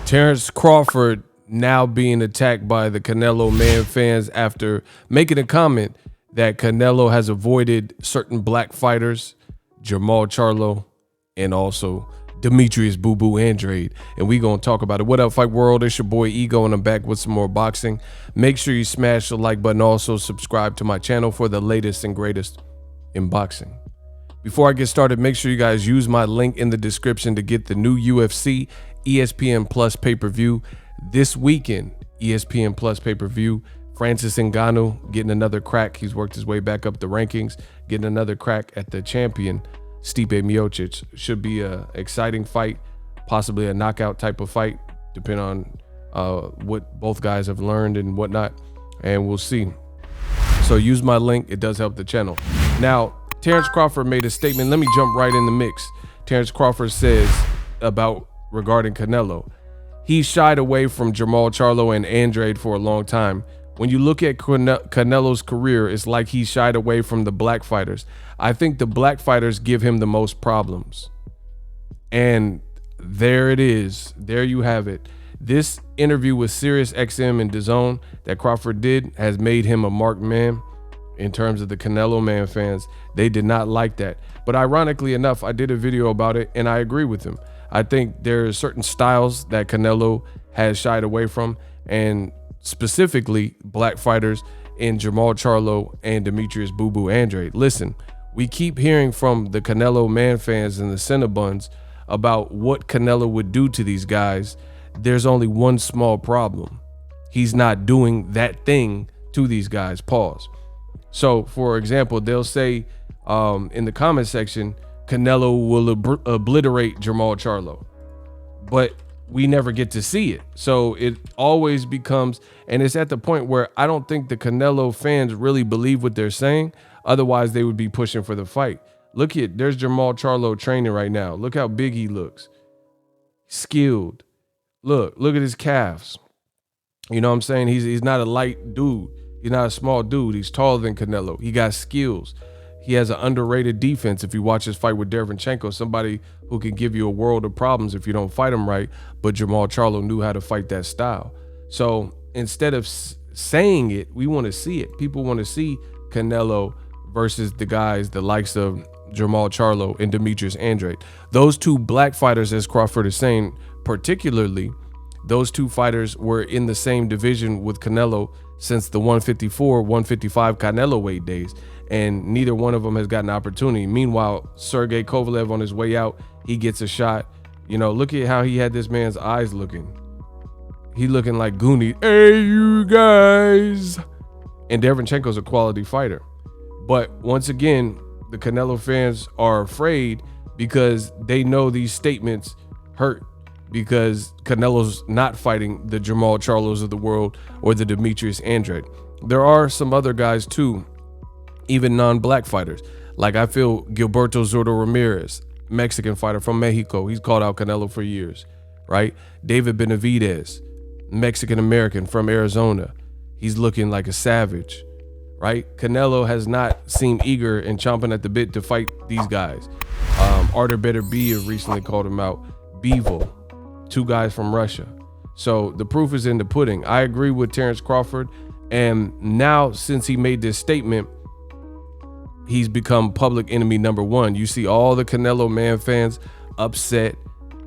Terence Crawford now being attacked by the Canelo Manfans after making a comment that Canelo has avoided certain black fighters, Jamal Charlo, and also Demetrius Boo Boo Andrade. And we gonna talk about it. What up, Fight World? It's your boy Ego, and I'm back with some more boxing. Make sure you smash the like button. Also subscribe to my channel for the latest and greatest in boxing. Before I get started, make sure you guys use my link in the description to get the new UFC ESPN Plus pay-per-view this weekend. ESPN Plus pay-per-view. Francis Ngannou getting another crack. He's worked his way back up the rankings, getting another crack at the champion, Stipe Miocic. Should be a exciting fight, possibly a knockout type of fight, depending on what both guys have learned and whatnot, and we'll see. So use my link. It does help the channel. Now, Terence Crawford made a statement. Let me jump right in the mix. Terence Crawford says regarding Canelo, he shied away from Jamal Charlo and Andrade for a long time. When you look at Canelo's career, it's like he shied away from the black fighters. I think the black fighters give him the most problems. And there it is. There you have it. This interview with SiriusXM and DAZN that Crawford did has made him a marked man in terms of the Canelo Manfans. They did not like that. But ironically enough, I did a video about it and I agree with him. I think there are certain styles that Canelo has shied away from, and specifically black fighters in Jamal Charlo and Demetrius Boo Boo Andrade. Listen, we keep hearing from the Canelo Manfans and the Cinnabons about what Canelo would do to these guys. There's only one small problem. He's not doing that thing to these guys. Pause. So, for example, they'll say in the comment section, Canelo will obliterate Jamal Charlo, but we never get to see it. So it always becomes, and it's at the point where I don't think the Canelo fans really believe what they're saying. Otherwise, they would be pushing for the fight. Look at, there's Jamal Charlo training right now. Look how big he looks. Skilled. Look at his calves. You know what I'm saying? He's not a light dude. He's not a small dude. He's taller than Canelo. He got skills. He has an underrated defense. If you watch his fight with Derevyanchenko, somebody who can give you a world of problems if you don't fight him right. But Jamal Charlo knew how to fight that style. So instead of saying it, we want to see it. People want to see Canelo versus the guys, the likes of Jamal Charlo and Demetrius Andrade. Those two black fighters, as Crawford is saying, particularly, those two fighters were in the same division with Canelo since the 154, 155 Canelo weight days, and neither one of them has gotten an opportunity. Meanwhile, Sergey Kovalev on his way out, he gets a shot. You know, look at how he had this man's eyes looking. He looking like Goonie. Hey, you guys. And Derevyanchenko's a quality fighter. But once again, the Canelo fans are afraid because they know these statements hurt, because Canelo's not fighting the Jamal Charlos of the world or the Demetrius Andrade. There are some other guys too, even non-black fighters. Like I feel Gilberto Zurdo Ramirez, Mexican fighter from Mexico. He's called out Canelo for years, right? David Benavidez, Mexican-American from Arizona. He's looking like a savage, right? Canelo has not seemed eager and chomping at the bit to fight these guys. Artur Beterbiev recently called him out. Bivol, two guys from Russia. So the proof is in the pudding. I agree with Terence Crawford. And now, since he made this statement, he's become public enemy number one. You see all the Canelo Manfans upset,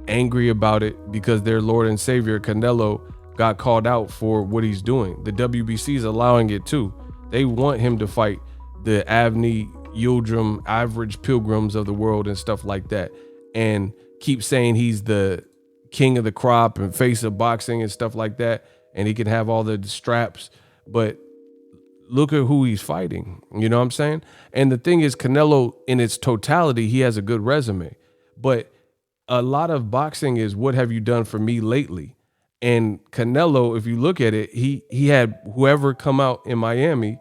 angry about it because their Lord and Savior Canelo got called out for what he's doing. The WBC is allowing it too. They want him to fight the Avni, Yildirim, average pilgrims of the world and stuff like that, and keep saying he's the king of the crop and face of boxing and stuff like that, and he can have all the straps, but look at who he's fighting. You know what I'm saying? And the thing is, Canelo in its totality, he has a good resume, but a lot of boxing is what have you done for me lately? And Canelo, if you look at it, he had whoever come out in Miami,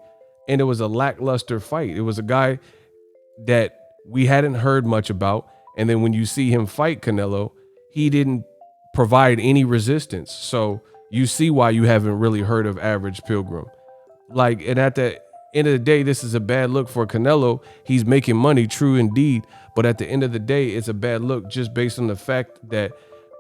and it was a lackluster fight. It was a guy that we hadn't heard much about, and then when you see him fight Canelo, he didn't provide any resistance. So you see why you haven't really heard of Average Pilgrim. Like, and at the end of the day, this is a bad look for Canelo. He's making money, true indeed, but at the end of the day, it's a bad look just based on the fact that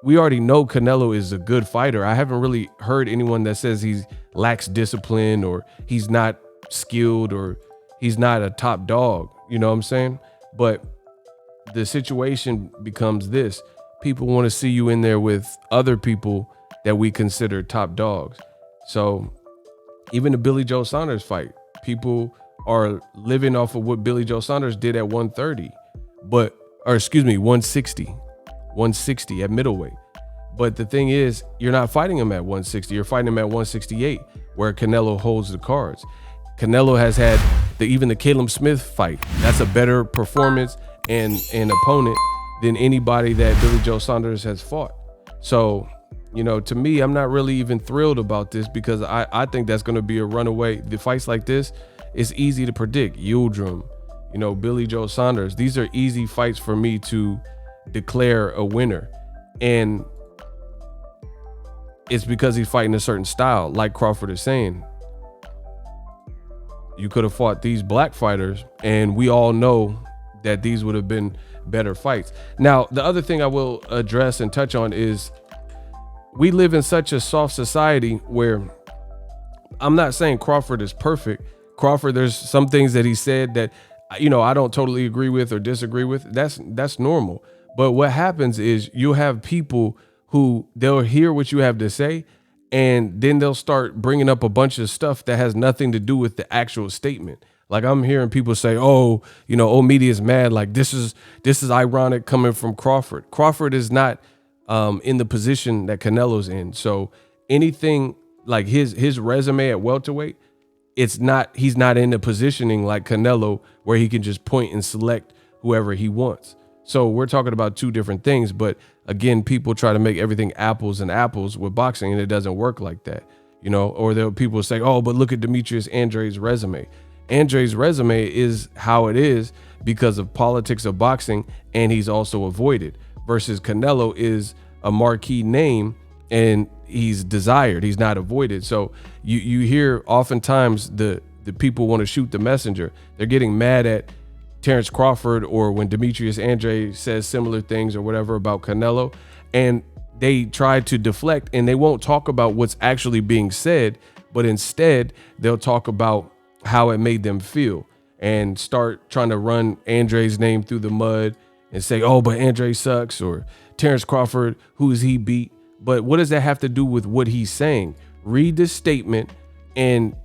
we already know Canelo is a good fighter. I haven't really heard anyone that says he lacks discipline or he's not skilled or he's not a top dog. You know what I'm saying? But the situation becomes this. People want to see you in there with other people that we consider top dogs. So even the Billy Joe Saunders fight, people are living off of what Billy Joe Saunders did at 130, 160 at middleweight. But the thing is, you're not fighting him at 160. You're fighting him at 168, where Canelo holds the cards. Canelo has had even the Caleb Smith fight. That's a better performance and an opponent than anybody that Billy Joe Saunders has fought. So, you know, to me, I'm not really even thrilled about this because I think that's going to be a runaway. The fights like this, it's easy to predict. Yildirim, you know, Billy Joe Saunders. These are easy fights for me to declare a winner. And it's because he's fighting a certain style, like Crawford is saying. You could have fought these black fighters, and we all know that these would have been better fights. Now, the other thing I will address and touch on is we live in such a soft society where I'm not saying Crawford is perfect. Crawford, there's some things that he said that, you know, I don't totally agree with or disagree with. That's normal. But what happens is you'll have people who they'll hear what you have to say, and then they'll start bringing up a bunch of stuff that has nothing to do with the actual statement. Like I'm hearing people say, oh, you know, old media is mad. Like this is ironic coming from Crawford. Crawford is not in the position that Canelo's in. So anything like his resume at welterweight, he's not in the positioning like Canelo where he can just point and select whoever he wants. So we're talking about two different things. But again, people try to make everything apples and apples with boxing, and it doesn't work like that, you know. Or people say, oh, but look at Demetrius Andrade's resume. Andrade's resume is how it is because of politics of boxing, and he's also avoided. Versus Canelo is a marquee name, and he's desired. He's not avoided. So you hear oftentimes the people want to shoot the messenger. They're getting mad at Terence Crawford or when Demetrius Andrade says similar things or whatever about Canelo, and they try to deflect and they won't talk about what's actually being said, but instead they'll talk about how it made them feel and start trying to run Andrade's name through the mud and say, oh, but Andrade sucks, or Terence Crawford, who is he beat? But what does that have to do with what he's saying? Read the statement and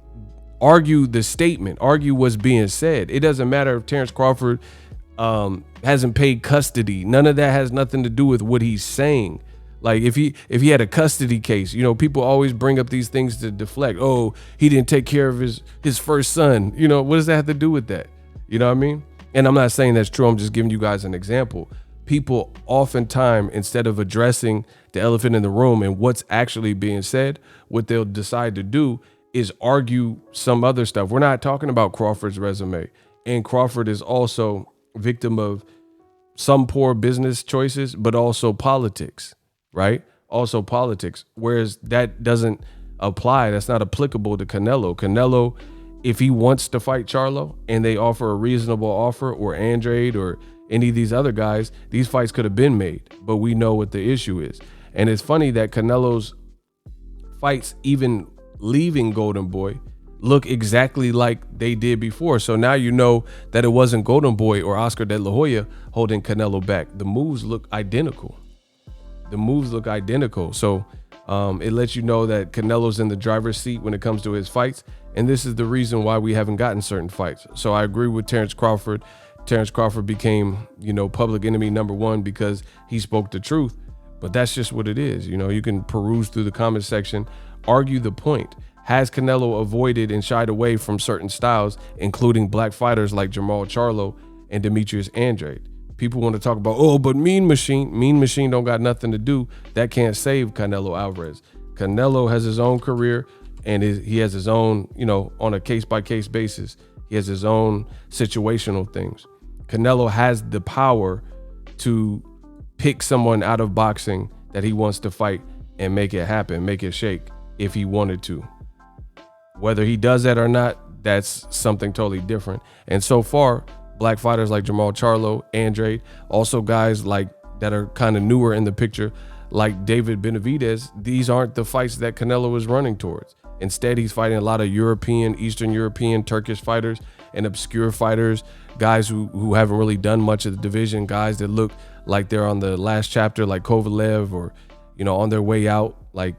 argue the statement, argue what's being said. It doesn't matter if Terence Crawford hasn't paid custody. None of that has nothing to do with what he's saying. Like if he had a custody case, you know, people always bring up these things to deflect. Oh, he didn't take care of his first son. You know, what does that have to do with that? You know what I mean? And I'm not saying that's true. I'm just giving you guys an example. People oftentimes, instead of addressing the elephant in the room and what's actually being said, what they'll decide to do is argue some other stuff. We're not talking about Crawford's resume. And Crawford is also a victim of some poor business choices, but also politics, right? Also politics. Whereas that doesn't apply. That's not applicable to Canelo. Canelo, if he wants to fight Charlo and they offer a reasonable offer, or Andrade or any of these other guys, these fights could have been made, but we know what the issue is. And it's funny that Canelo's fights, even leaving Golden Boy, look exactly like they did before. So now you know that it wasn't Golden Boy or Oscar De La Hoya holding Canelo back. The moves look identical. So it lets you know that Canelo's in the driver's seat when it comes to his fights. And this is the reason why we haven't gotten certain fights. So I agree with Terence Crawford. Terence Crawford became, you know, public enemy number one because he spoke the truth. But that's just what it is. You know, you can peruse through the comment section, argue the point. Has Canelo avoided and shied away from certain styles, including black fighters like Jermall Charlo and Demetrius Andrade? People want to talk about, oh, but Mean Machine don't got nothing to do. That can't save Canelo Alvarez. Canelo has his own career, and he has his own, you know, on a case-by-case basis. He has his own situational things. Canelo has the power to pick someone out of boxing that he wants to fight and make it happen, make it shake if he wanted to. Whether he does that or not, that's something totally different. And so far, black fighters like Jermall Charlo, Andrade, also guys like that are kind of newer in the picture, like David Benavidez, these aren't the fights that Canelo is running towards. Instead, he's fighting a lot of European, Eastern European, Turkish fighters and obscure fighters, guys who haven't really done much of the division, guys that look like they're on the last chapter, like Kovalev, or, you know, on their way out, like,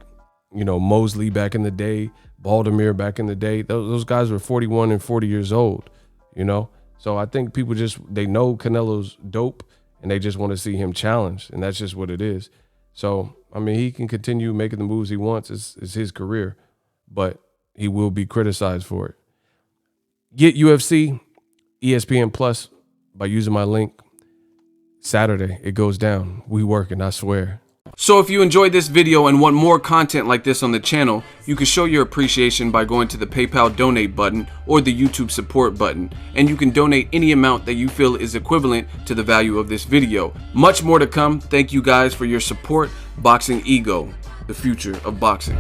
you know, Mosley back in the day, Baldomir back in the day. Those guys were 41 and 40 years old, you know? So I think people they know Canelo's dope and they just want to see him challenged, and that's just what it is. So, I mean, he can continue making the moves he wants. It's his career, but he will be criticized for it. Get UFC, ESPN Plus by using my link. Saturday, it goes down. We working, I swear. So if you enjoyed this video and want more content like this on the channel, you can show your appreciation by going to the PayPal donate button or the YouTube support button, and you can donate any amount that you feel is equivalent to the value of this video. Much more to come. Thank you guys for your support. Boxingego, the future of boxing.